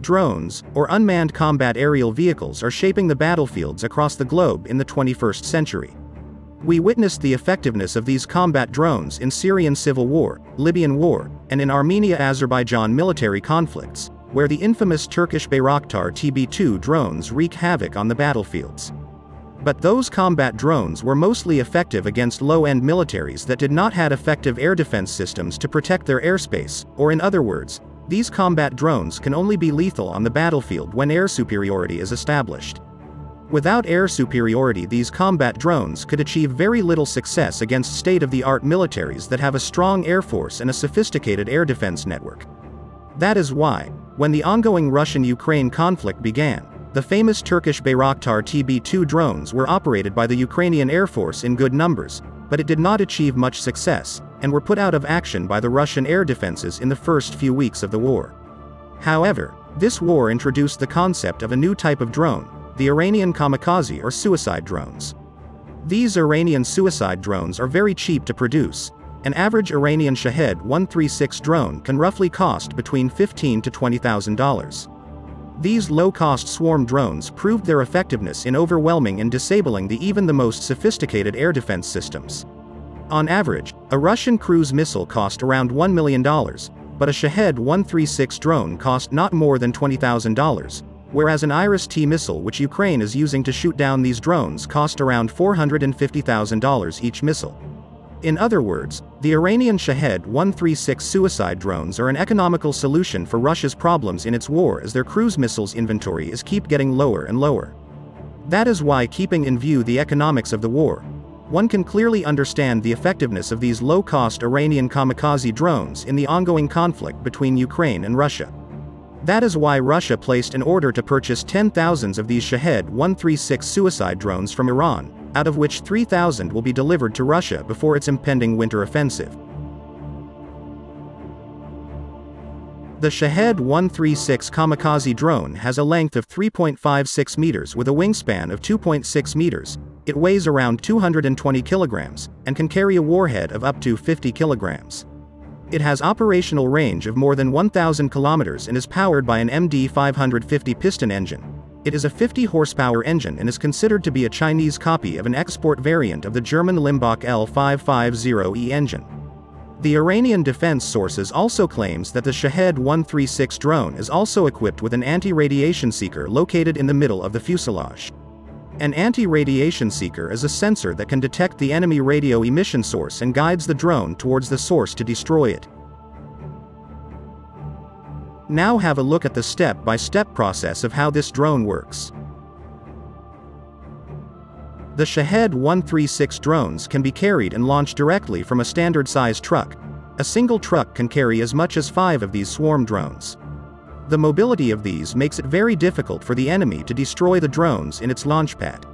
Drones, or unmanned combat aerial vehicles, are shaping the battlefields across the globe in the 21st century. We witnessed the effectiveness of these combat drones in Syrian civil war, Libyan war, and in Armenia-Azerbaijan military conflicts, where the infamous Turkish Bayraktar TB2 drones wreak havoc on the battlefields. But those combat drones were mostly effective against low-end militaries that did not have effective air defense systems to protect their airspace, or in other words, these combat drones can only be lethal on the battlefield when air superiority is established. Without air superiority, these combat drones could achieve very little success against state-of-the-art militaries that have a strong air force and a sophisticated air defense network. That is why, when the ongoing Russian-Ukraine conflict began, the famous Turkish Bayraktar TB2 drones were operated by the Ukrainian Air Force in good numbers, but it did not achieve much success, and were put out of action by the Russian air defenses in the first few weeks of the war. However, this war introduced the concept of a new type of drone, the Iranian kamikaze or suicide drones. These Iranian suicide drones are very cheap to produce. An average Iranian Shahed 136 drone can roughly cost between $15,000 to $20,000. These low-cost swarm drones proved their effectiveness in overwhelming and disabling even the most sophisticated air defense systems. On average, a Russian cruise missile cost around $1 million, but a Shahed 136 drone cost not more than $20,000, whereas an Iris-T missile which Ukraine is using to shoot down these drones cost around $450,000 each missile. In other words, the Iranian Shahed 136 suicide drones are an economical solution for Russia's problems in its war, as their cruise missiles inventory is keep getting lower and lower. That is why, keeping in view the economics of the war, one can clearly understand the effectiveness of these low-cost Iranian kamikaze drones in the ongoing conflict between Ukraine and Russia. That is why Russia placed an order to purchase 10,000 of these Shahed 136 suicide drones from Iran, out of which 3,000 will be delivered to Russia before its impending winter offensive. The Shahed 136 kamikaze drone has a length of 3.56 meters with a wingspan of 2.6 meters, it weighs around 220 kilograms, and can carry a warhead of up to 50 kilograms. It has operational range of more than 1,000 kilometers and is powered by an MD 550 piston engine. It is a 50-horsepower engine and is considered to be a Chinese copy of an export variant of the German Limbach L550E engine. The Iranian defense sources also claims that the Shahed 136 drone is also equipped with an anti-radiation seeker located in the middle of the fuselage. An anti-radiation seeker is a sensor that can detect the enemy radio emission source and guides the drone towards the source to destroy it. Now have a look at the step-by-step process of how this drone works. The Shahed 136 drones can be carried and launched directly from a standard-sized truck. A single truck can carry as much as 5 of these swarm drones. The mobility of these makes it very difficult for the enemy to destroy the drones in its launch pad.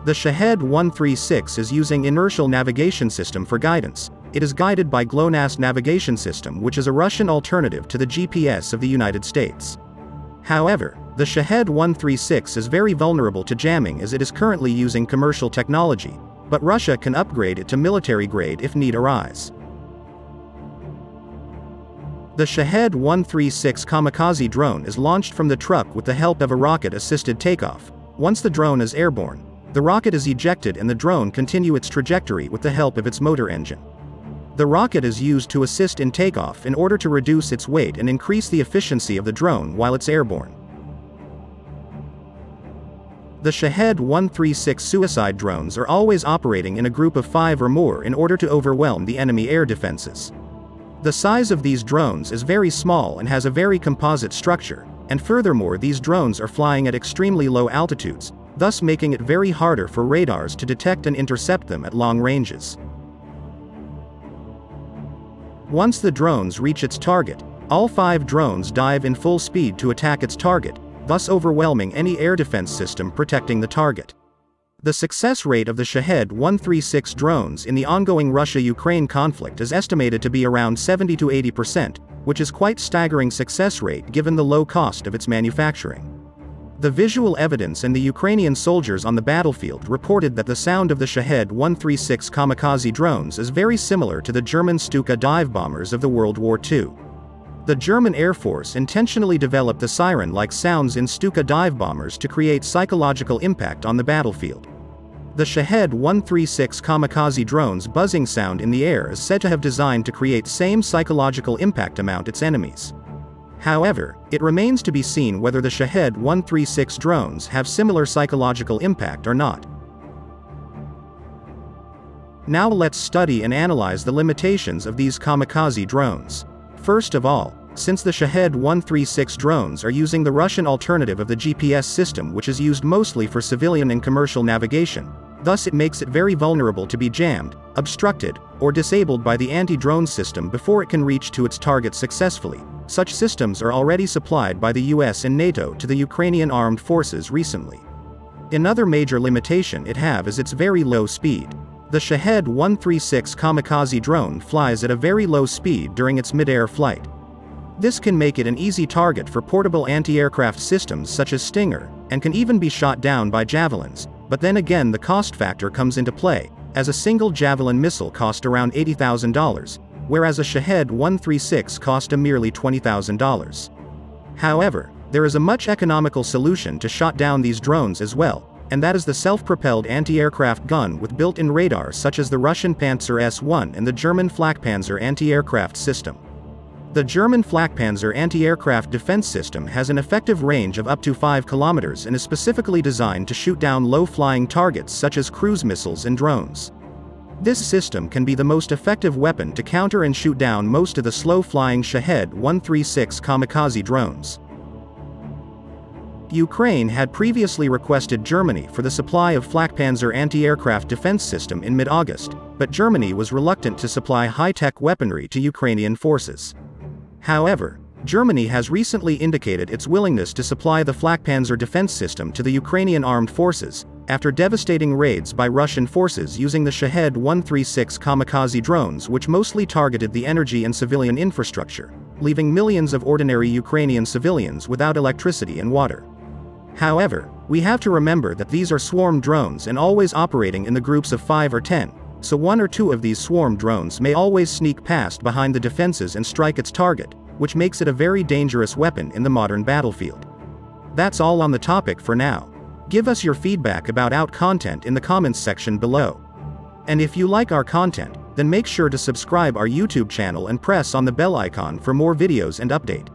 The Shahed 136 is using inertial navigation system for guidance. It is guided by GLONASS navigation system, which is a Russian alternative to the GPS of the United States. However, the Shahed 136 is very vulnerable to jamming as it is currently using commercial technology, but Russia can upgrade it to military grade if need arise. The Shahed 136 kamikaze drone is launched from the truck with the help of a rocket-assisted takeoff. Once the drone is airborne, the rocket is ejected and the drone continue its trajectory with the help of its motor engine. The rocket is used to assist in takeoff in order to reduce its weight and increase the efficiency of the drone while it's airborne. The Shahed 136 suicide drones are always operating in a group of 5 or more in order to overwhelm the enemy air defenses. The size of these drones is very small and has a very composite structure, and furthermore these drones are flying at extremely low altitudes, thus making it very harder for radars to detect and intercept them at long ranges. Once the drones reach its target, all 5 drones dive in full speed to attack its target, thus overwhelming any air defense system protecting the target. The success rate of the Shahed 136 drones in the ongoing Russia-Ukraine conflict is estimated to be around 70 to 80%, which is quite staggering success rate given the low cost of its manufacturing. The visual evidence and the Ukrainian soldiers on the battlefield reported that the sound of the Shahed 136 kamikaze drones is very similar to the German Stuka dive bombers of the World War II. The German Air Force intentionally developed the siren-like sounds in Stuka dive bombers to create psychological impact on the battlefield. The Shahed 136 kamikaze drone's buzzing sound in the air is said to have designed to create same psychological impact amount its enemies. However, it remains to be seen whether the Shahed 136 drones have similar psychological impact or not. Now let's study and analyze the limitations of these kamikaze drones. First of all, since the Shahed 136 drones are using the Russian alternative of the GPS system, which is used mostly for civilian and commercial navigation, thus it makes it very vulnerable to be jammed, obstructed, or disabled by the anti-drone system before it can reach to its target successfully. Such systems are already supplied by the US and NATO to the Ukrainian armed forces recently. Another major limitation it have is its very low speed. The Shahed 136 kamikaze drone flies at a very low speed during its mid-air flight. This can make it an easy target for portable anti-aircraft systems such as Stinger, and can even be shot down by javelins, but then again the cost factor comes into play, as a single javelin missile cost around $80,000, whereas a Shahed 136 cost a merely $20,000. However, there is a much economical solution to shot down these drones as well, and that is the self-propelled anti-aircraft gun with built-in radar such as the Russian Panzer S-1 and the German Flakpanzer anti-aircraft system. The German Flakpanzer anti-aircraft defense system has an effective range of up to 5 kilometers and is specifically designed to shoot down low-flying targets such as cruise missiles and drones. This system can be the most effective weapon to counter and shoot down most of the slow-flying Shahed 136 kamikaze drones. Ukraine had previously requested Germany for the supply of Flakpanzer anti-aircraft defense system in mid-August, but Germany was reluctant to supply high-tech weaponry to Ukrainian forces. However, Germany has recently indicated its willingness to supply the Flakpanzer defense system to the Ukrainian armed forces, after devastating raids by Russian forces using the Shahed 136 kamikaze drones, which mostly targeted the energy and civilian infrastructure, leaving millions of ordinary Ukrainian civilians without electricity and water. However, we have to remember that these are swarm drones and always operating in the groups of 5 or 10, so 1 or 2 of these swarm drones may always sneak past behind the defenses and strike its target, which makes it a very dangerous weapon in the modern battlefield. That's all on the topic for now. Give us your feedback about our content in the comments section below. And if you like our content, then make sure to subscribe our YouTube channel and press on the bell icon for more videos and update.